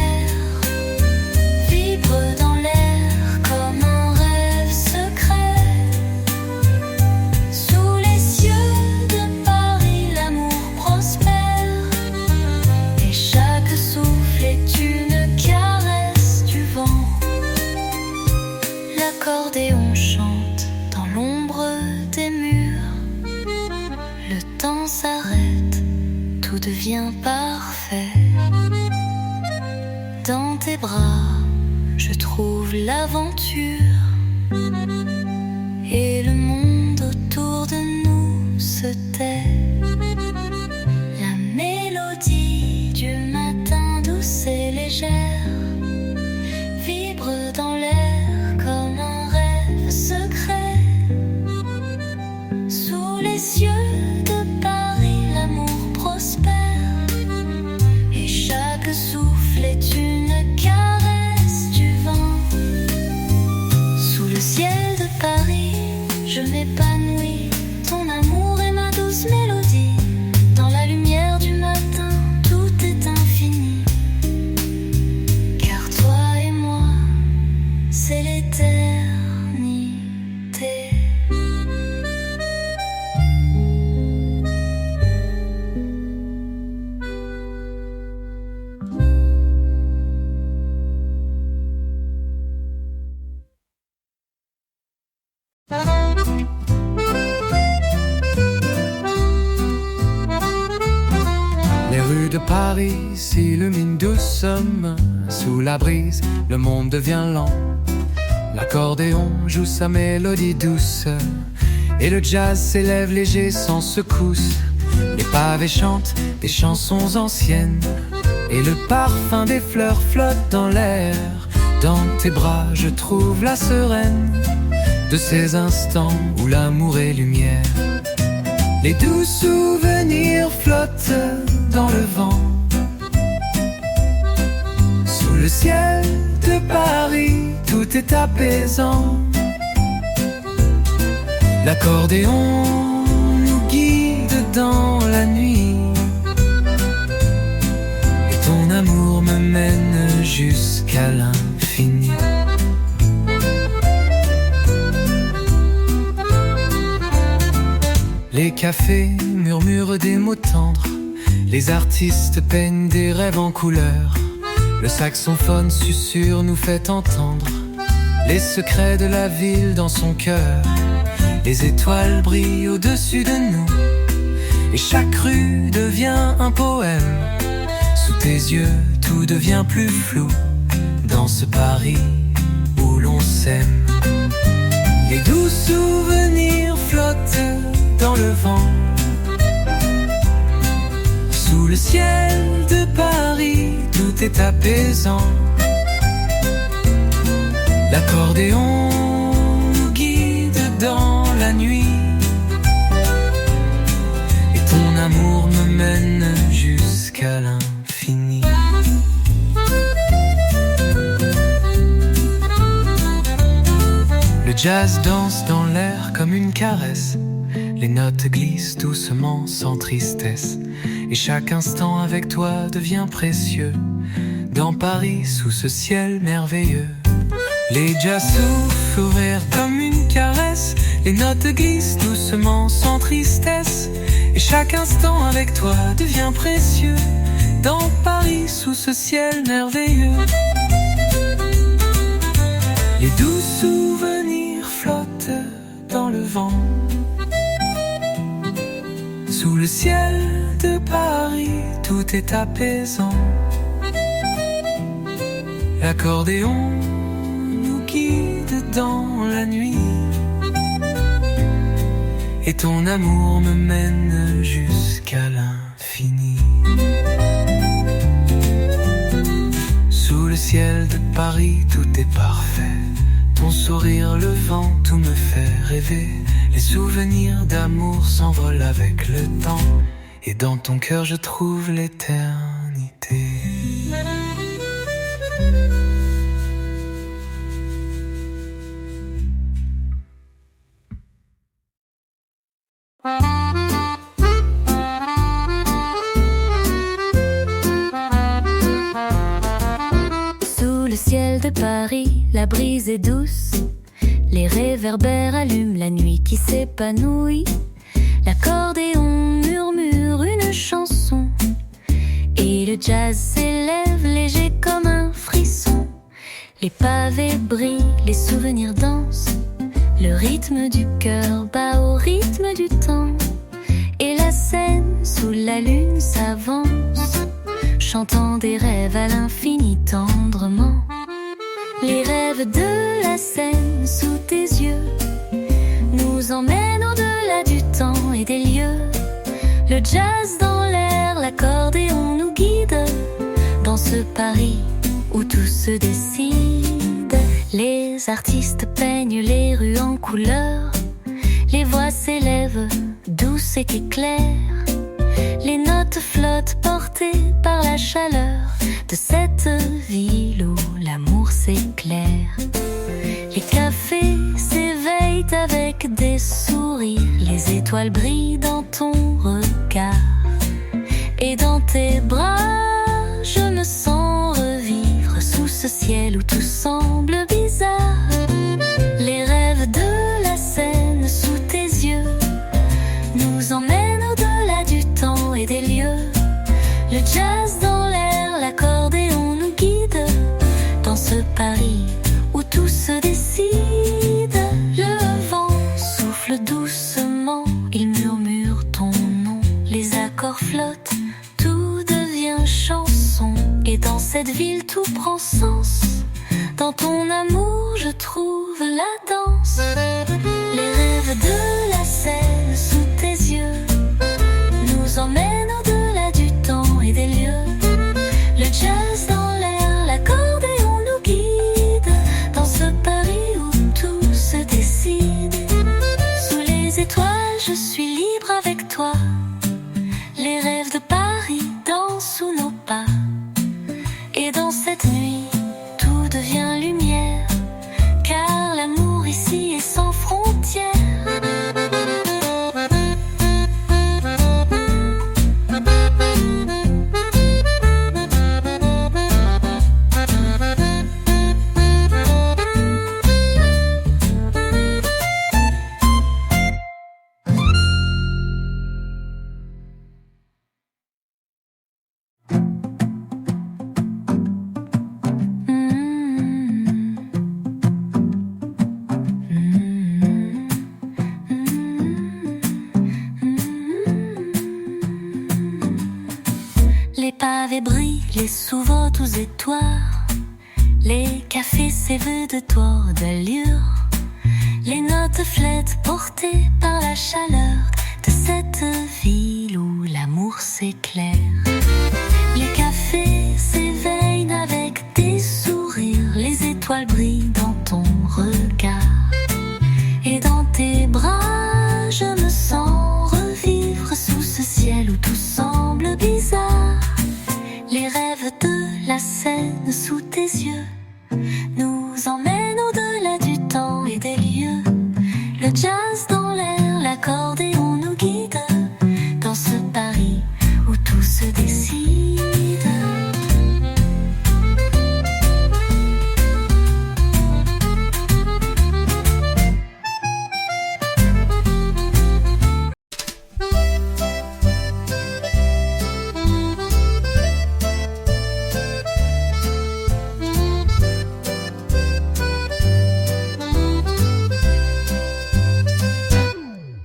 vibre dans l'air comme un rêve secret. Sous les yeux de Paris, l'amour prospère. Et chaque souffle est une caresse du vent. L'accordéon chante dans l'ombre des murs. Le temps s'arrête, tout devient parfait. Dans tes bras, je trouve l'aventure. Et le monde autour de nous se tait. La mélodie du matin douce et légère vibre dans l'air comme un rêve secret. Sous les yeux de Paris, l'amour prospère. Et chaque souffle est une caresse du vent. Sous le ciel de Paris, je m'épanouis. Ton amour est ma douce mélodie. Dans la lumière du matin, tout est infini. Car toi et moi, c'est l'éternité. Les rues de Paris s'illuminent doucement. Sous la brise, le monde devient lent. L'accordéon joue sa mélodie douce. Et le jazz s'élève léger sans secousse. Les pavés chantent des chansons anciennes. Et le parfum des fleurs flotte dans l'air. Dans tes bras je trouve la sereine de ces instants où l'amour est lumière. Les doux souvenirs flottent dans le vent. Sous le ciel de Paris, tout est apaisant. L'accordéon nous guide dans la nuit. Et ton amour me mène jusqu'à l'infini. Les cafés murmurent des mots tendres. Les artistes peignent des rêves en couleurs. Le saxophone susurre nous fait entendre les secrets de la ville dans son cœur. Les étoiles brillent au-dessus de nous et chaque rue devient un poème. Sous tes yeux tout devient plus flou dans ce Paris où l'on s'aime. Les doux souvenirs flottent dans le vent. Sous le ciel de Paris, tout est apaisant. L'accordéon nous guide dans la nuit. Et ton amour me mène jusqu'à l'infini. Le jazz danse dans l'air comme une caresse. Les notes glissent doucement sans tristesse. Et chaque instant avec toi devient précieux. Dans Paris, sous ce ciel merveilleux. Les jazz soufflent au rire comme une caresse. Les notes glissent doucement sans tristesse. Et chaque instant avec toi devient précieux. Dans Paris, sous ce ciel merveilleux. Les doux souvenirs flottent dans le vent. Sous le ciel de Paris, tout est apaisant. L'accordéon nous guide dans la nuit. Et ton amour me mène jusqu'à l'infini. Sous le ciel de Paris, tout est parfait. Ton sourire, le vent, tout me fait rêver. Les souvenirs d'amour s'envolent avec le temps. Et dans ton cœur je trouve l'éternité. Sous le ciel de Paris, la brise est douce. Les réverbères allument la nuit qui s'épanouit. L'accordéon murmure une chanson et le jazz s'élève léger comme un frisson. Les pavés brillent, les souvenirs dansent. Le rythme du cœur bat au rythme du temps. Et la scène sous la lune s'avance, chantant des rêves à l'infini tendrement. Les rêves de la scène sous tes yeux nous emmènent au-delà du temps et des lieux. Le jazz dans l'air, l'accordéon nous guide dans ce Paris où tout se décide. Les artistes peignent les rues en couleurs. Les voix s'élèvent, douces et claires. Les notes flottent portées par la chaleur de cette ville où l'amour s'éclaire. Les cafés s'éveillent avec des sourires. Les étoiles brillent dans ton regard. Et dans tes bras, je me sens revivre sous ce ciel où tout semble bizarre. Les rêves de la scène sous tes yeux nous emmènent au-delà du temps et des lieux. Le jazz dans l'air, l'accordéon nous guide dans ce Paris où tout se décide. Le vent souffle doucement, il murmure ton nom. Les accords flottent, tout devient chanson. Et dans cette ville tout prend sens. Dans ton amour je suis libre avec toi. Les rêves de Paris dansent sous nos pas. Et dans cette nuit, tout devient lumière, car l'amour ici est sans frontières. Les pavés brillent, les sous-votes aux étoiles. Les cafés s'éveillent de tours d'allure. Les notes flètes portées par la chaleur de cette ville où l'amour s'éclaire. Les cafés s'éveillent avec des sourires. Les étoiles brillent dans ton regard. Et dans tes bras, je me sens revivre sous ce ciel où tout semble bizarre. Les rêves de la scène sous tes yeux nous emmènent au-delà du temps et des lieux. Le jazz dans l'air, l'accordéon nous guide dans ce Paris où tout se décide.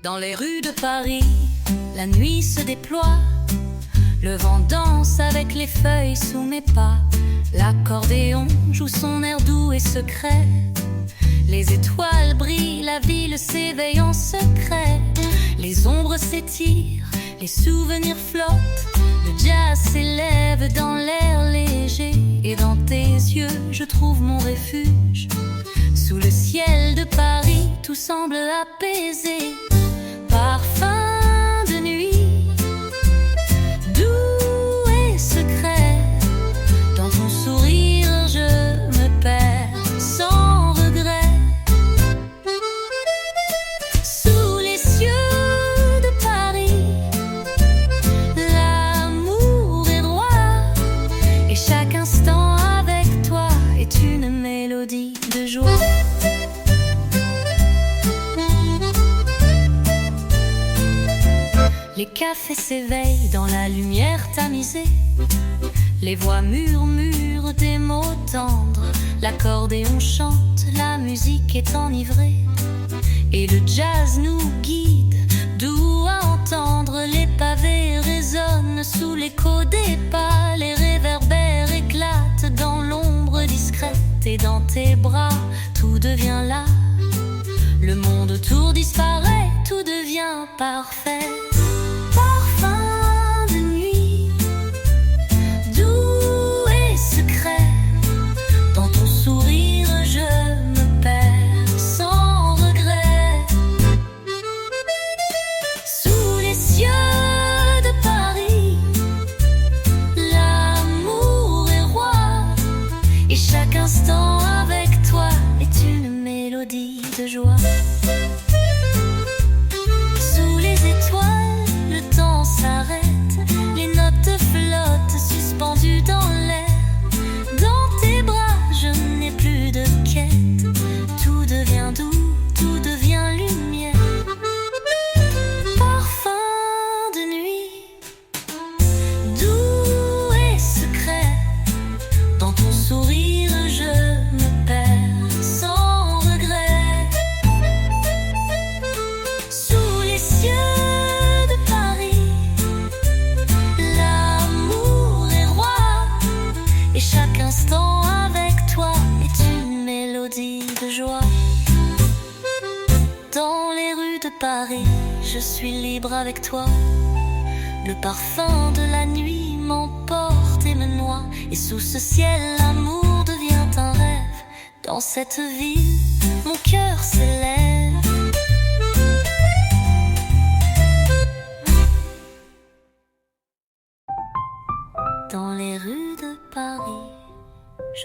Dans les rues de Paris, la nuit se déploie. Le vent danse avec les feuilles sous mes pas. L'accordéon joue son air doux et secret. Les étoiles brillent, la ville s'éveille en secret. Les ombres s'étirent, les souvenirs flottent. Le jazz s'élève dans l'air léger. Et dans tes yeux, je trouve mon refuge. Sous le ciel de Paris, tout semble apaisé. Parfum de nuit, doux et secret. Dans ton sourire, je me perds sans regret. Sous les cieux de Paris, l'amour est roi. Et chaque instant avec toi est une mélodie de joie. Les cafés s'éveillent dans la lumière tamisée. Les voix murmurent des mots tendres. L'accordéon chante, la musique est enivrée. Et le jazz nous guide, doux à entendre. Les pavés résonnent sous l'écho des pas. Les réverbères éclatent dans l'ombre discrète. Et dans tes bras, tout devient là. Le monde autour disparaît, tout devient parfait. Parfum de nuit, doux et secret. Dans ton sourire, je me perds sans regret. Sous les cieux de Paris, l'amour est roi. Et chaque instant avec toi est une mélodie de joie. Sous les étoiles, le temps s'arrête. Les notes flottent suspendues dans l'air. Dans tes bras, je n'ai plus de quête. Tout devient doux, tout devient lumière. Parfum de nuit, doux et secret. Dans ton sourire, je me perds sans regret. Sous les cieux de Paris, l'amour est roi. Et chaque instant avec toi est une mélodie de joie. Dans les rues de Paris, je suis libre avec toi. Le parfum de la nuit m'emporte et me noie. Et sous ce ciel, l'amour devient un rêve. Dans cette ville, mon cœur s'élève.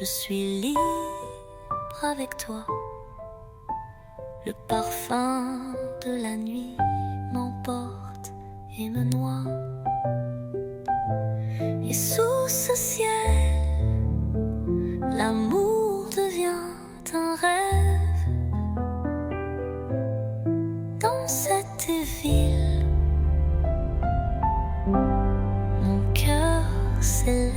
je suis libre avec toi. Le parfum de la nuit m'emporte et me noie. Et sous ce ciel, l'amour devient un rêve. Dans cette ville, mon cœur s'élève.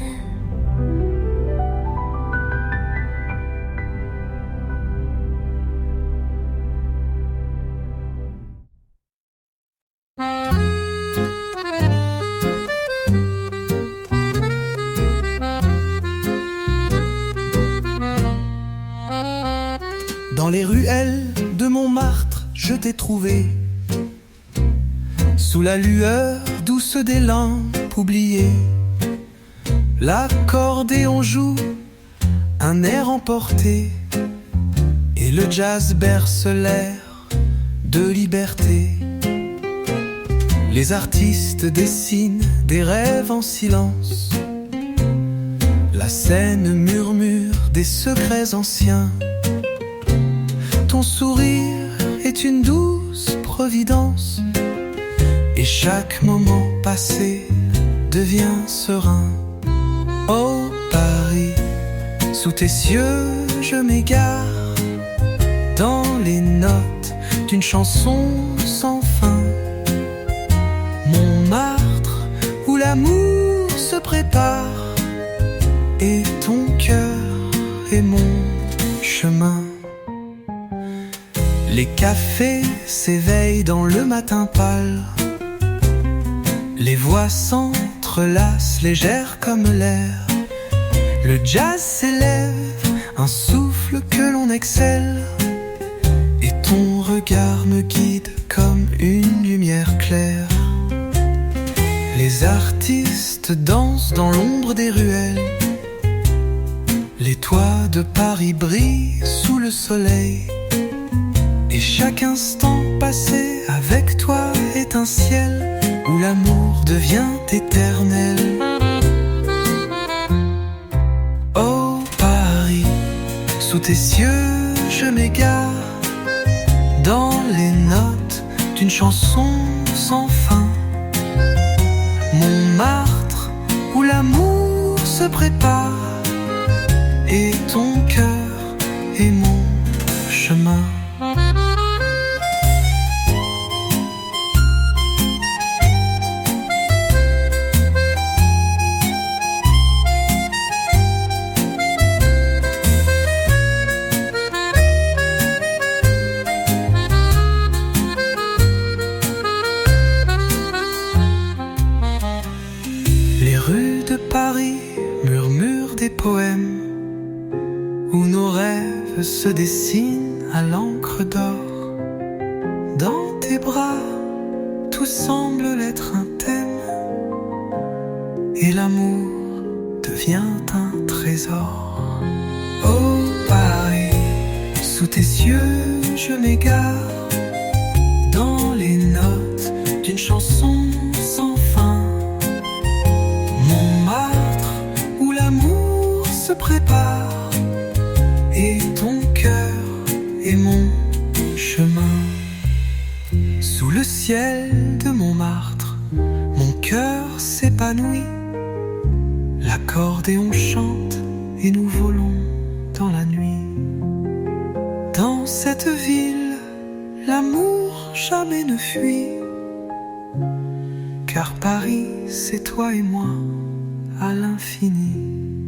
Dans les ruelles de Montmartre, je t'ai trouvé, sous la lueur douce des lampes oubliées. L'accordéon joue un air emporté, et le jazz berce l'air de liberté. Les artistes dessinent des rêves en silence. La scène murmure des secrets anciens. Ton sourire est une douce providence, et chaque moment passé devient serein. Oh Paris, sous tes cieux je m'égare, dans les notes d'une chanson sans fin. Montmartre, où l'amour se prépare, et ton cœur est mon chemin. Les cafés s'éveillent dans le matin pâle. Les voix s'entrelacent, légères comme l'air. Le jazz s'élève, un souffle que l'on excelle. Et ton regard me guide comme une lumière claire. Les artistes dansent dans l'ombre des ruelles. Les toits de Paris brillent sous le soleil. Et chaque instant passé avec toi est un ciel où l'amour devient éternel. Oh Paris, sous tes cieux je m'égare, dans les notes d'une chanson sans fin. Montmartre, où l'amour se prépare, et ton cœur est mon chemin. Les rues de Paris murmurent des poèmes, où nos rêves se dessinent à l'encre d'or. Dans tes bras, tout semble être un thème, et l'amour devient un trésor. Oh Paris, sous tes cieux je m'égare, dans les notes d'une chanson sans fin. Montmartre, où l'amour se prépare, et ton cœur est mon chemin. Sous le ciel de Montmartre, mon cœur s'épanouit. L'accordéon chante et nous volons dans la nuit. Dans cette ville, l'amour jamais ne fuit, car Paris c'est toi et moi à l'infini.